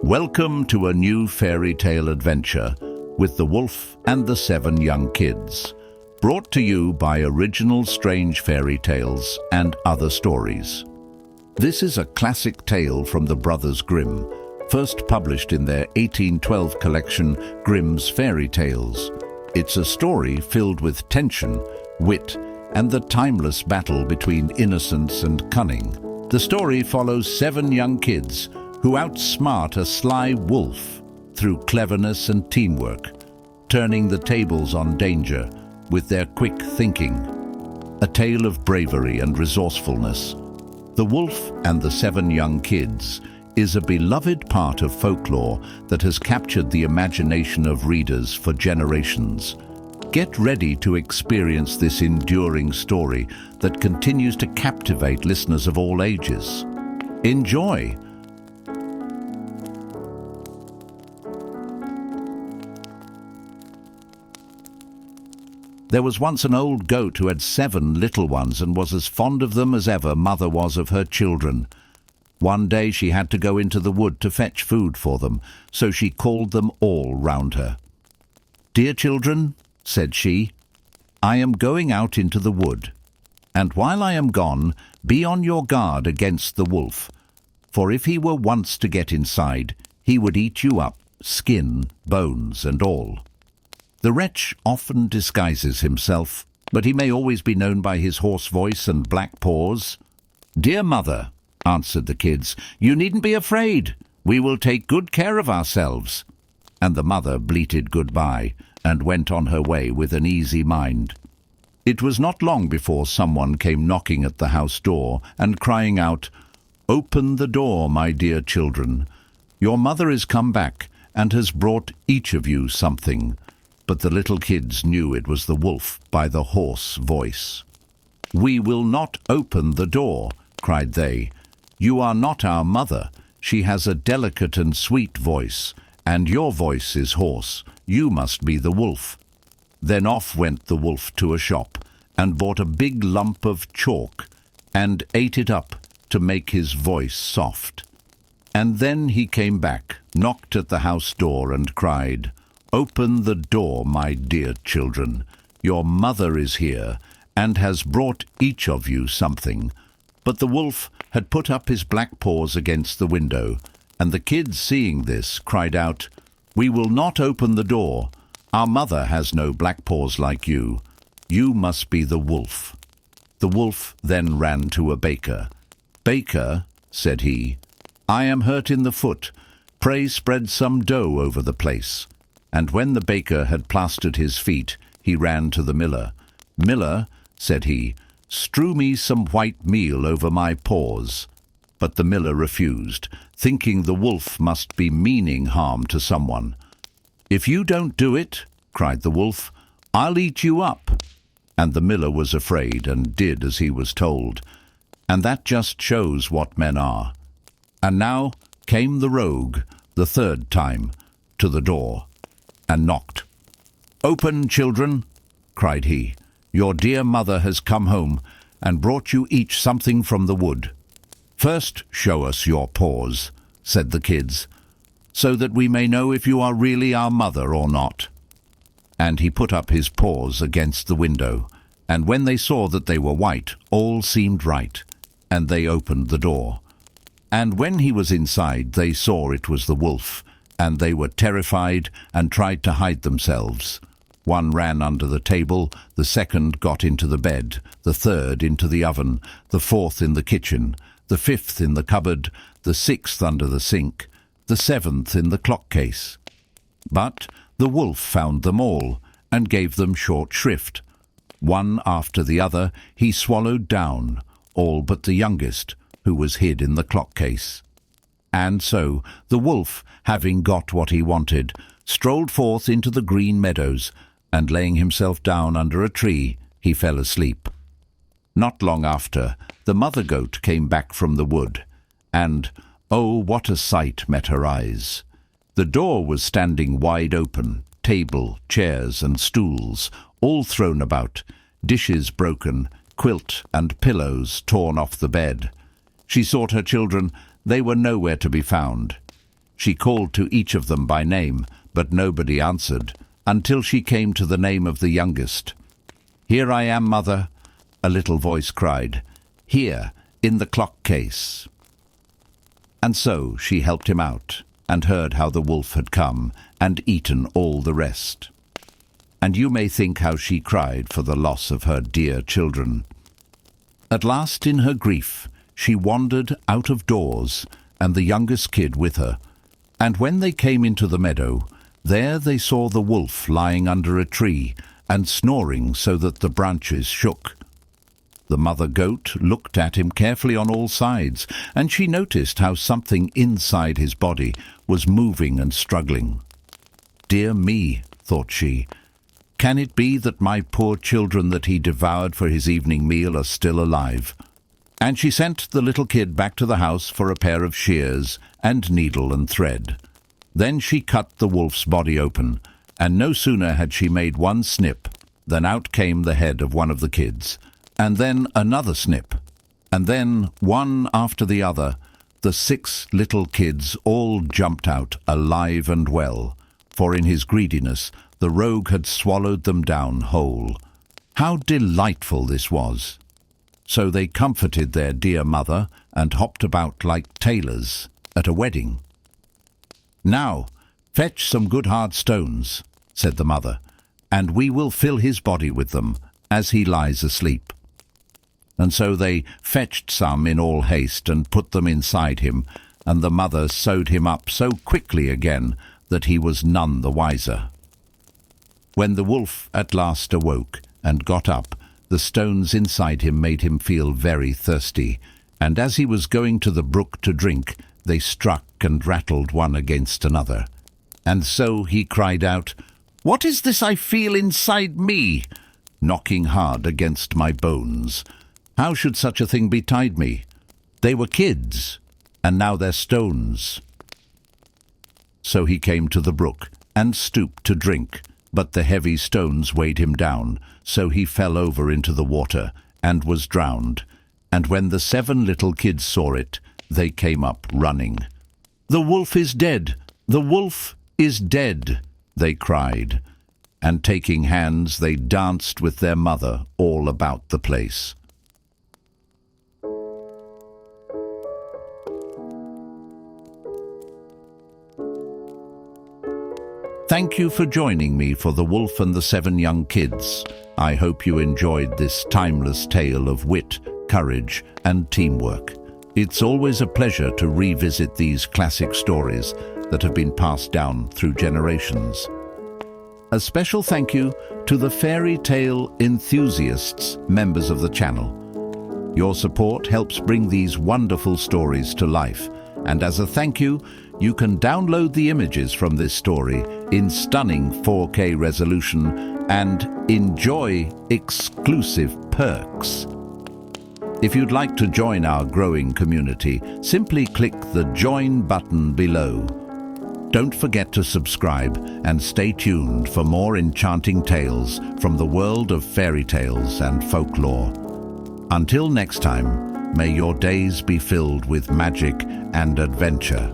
Welcome to a new fairy tale adventure with the Wolf and the Seven Young Kids, brought to you by Original Strange Fairy Tales and Other Stories. This is a classic tale from the Brothers Grimm, first published in their 1812 collection Grimm's Fairy Tales. It's a story filled with tension, wit, and the timeless battle between innocence and cunning. The story follows seven young kids who outsmart a sly wolf through cleverness and teamwork, turning the tables on danger with their quick thinking. A tale of bravery and resourcefulness. The Wolf and the Seven Young Kids is a beloved part of folklore that has captured the imagination of readers for generations. Get ready to experience this enduring story that continues to captivate listeners of all ages. Enjoy! There was once an old goat who had 7 little ones and was as fond of them as ever mother was of her children. One day she had to go into the wood to fetch food for them, so she called them all round her. "Dear children," said she, "I am going out into the wood, and while I am gone, be on your guard against the wolf, for if he were once to get inside, he would eat you up, skin, bones, and all. The wretch often disguises himself, but he may always be known by his hoarse voice and black paws." "Dear mother," answered the kids, "you needn't be afraid. We will take good care of ourselves." And the mother bleated goodbye and went on her way with an easy mind. It was not long before someone came knocking at the house door and crying out, "Open the door, my dear children. Your mother is come back and has brought each of you something." But the little kids knew it was the wolf by the hoarse voice. "We will not open the door," cried they. "You are not our mother. She has a delicate and sweet voice, and your voice is hoarse. You must be the wolf." Then off went the wolf to a shop and bought a big lump of chalk and ate it up to make his voice soft. And then he came back, knocked at the house door and cried, "Open the door, my dear children. Your mother is here and has brought each of you something." But the wolf had put up his black paws against the window, and the kids, seeing this, cried out, "We will not open the door. Our mother has no black paws like you. You must be the wolf." The wolf then ran to a baker. "Baker," said he, "I am hurt in the foot. Pray spread some dough over the place." And when the baker had plastered his feet, he ran to the miller. "Miller," said he, "strew me some white meal over my paws." But the miller refused, thinking the wolf must be meaning harm to someone. "If you don't do it," cried the wolf, "I'll eat you up." And the miller was afraid and did as he was told. And that just shows what men are. And now came the rogue, the third time, to the door, and knocked. "Open, children," cried he. "Your dear mother has come home and brought you each something from the wood." "First show us your paws," said the kids, "so that we may know if you are really our mother or not." And he put up his paws against the window, and when they saw that they were white, all seemed right, and they opened the door. And when he was inside, they saw it was the wolf, and they were terrified and tried to hide themselves. One ran under the table, the second got into the bed, the third into the oven, the fourth in the kitchen, the fifth in the cupboard, the sixth under the sink, the seventh in the clock case. But the wolf found them all, and gave them short shrift. One after the other he swallowed down, all but the youngest, who was hid in the clock case. And so the wolf, having got what he wanted, strolled forth into the green meadows, and laying himself down under a tree, he fell asleep. Not long after, the mother goat came back from the wood, and, oh, what a sight met her eyes! The door was standing wide open, table, chairs, and stools, all thrown about, dishes broken, quilt and pillows torn off the bed. She sought her children. They were nowhere to be found. She called to each of them by name, but nobody answered, until she came to the name of the youngest. "Here I am, mother," a little voice cried. "Here, in the clock case." And so she helped him out, and heard how the wolf had come, and eaten all the rest. And you may think how she cried for the loss of her dear children. At last, in her grief, she wandered out of doors, and the youngest kid with her. And when they came into the meadow, there they saw the wolf lying under a tree, and snoring so that the branches shook. The mother goat looked at him carefully on all sides, and she noticed how something inside his body was moving and struggling. "Dear me," thought she, "can it be that my poor children that he devoured for his evening meal are still alive?" And she sent the little kid back to the house for a pair of shears and needle and thread. Then she cut the wolf's body open, and no sooner had she made one snip than out came the head of one of the kids, and then another snip, and then, one after the other, the 6 little kids all jumped out alive and well, for in his greediness the rogue had swallowed them down whole. How delightful this was! So they comforted their dear mother and hopped about like tailors at a wedding. "Now, fetch some good hard stones," said the mother, "and we will fill his body with them as he lies asleep." And so they fetched some in all haste and put them inside him, and the mother sewed him up so quickly again that he was none the wiser. When the wolf at last awoke and got up, the stones inside him made him feel very thirsty, and as he was going to the brook to drink, they struck and rattled one against another. And so he cried out, "What is this I feel inside me? Knocking hard against my bones. How should such a thing betide me? They were kids, and now they're stones." So he came to the brook, and stooped to drink, but the heavy stones weighed him down, so he fell over into the water, and was drowned. And when the 7 little kids saw it, they came up running. "The wolf is dead! The wolf is dead!" they cried, and taking hands they danced with their mother all about the place. Thank you for joining me for The Wolf and the 7 Young Kids. I hope you enjoyed this timeless tale of wit, courage, and teamwork. It's always a pleasure to revisit these classic stories that have been passed down through generations. A special thank you to the fairy tale enthusiasts, members of the channel. Your support helps bring these wonderful stories to life, and as a thank you, you can download the images from this story in stunning 4K resolution and enjoy exclusive perks. If you'd like to join our growing community, simply click the Join button below. Don't forget to subscribe and stay tuned for more enchanting tales from the world of fairy tales and folklore. Until next time, may your days be filled with magic and adventure.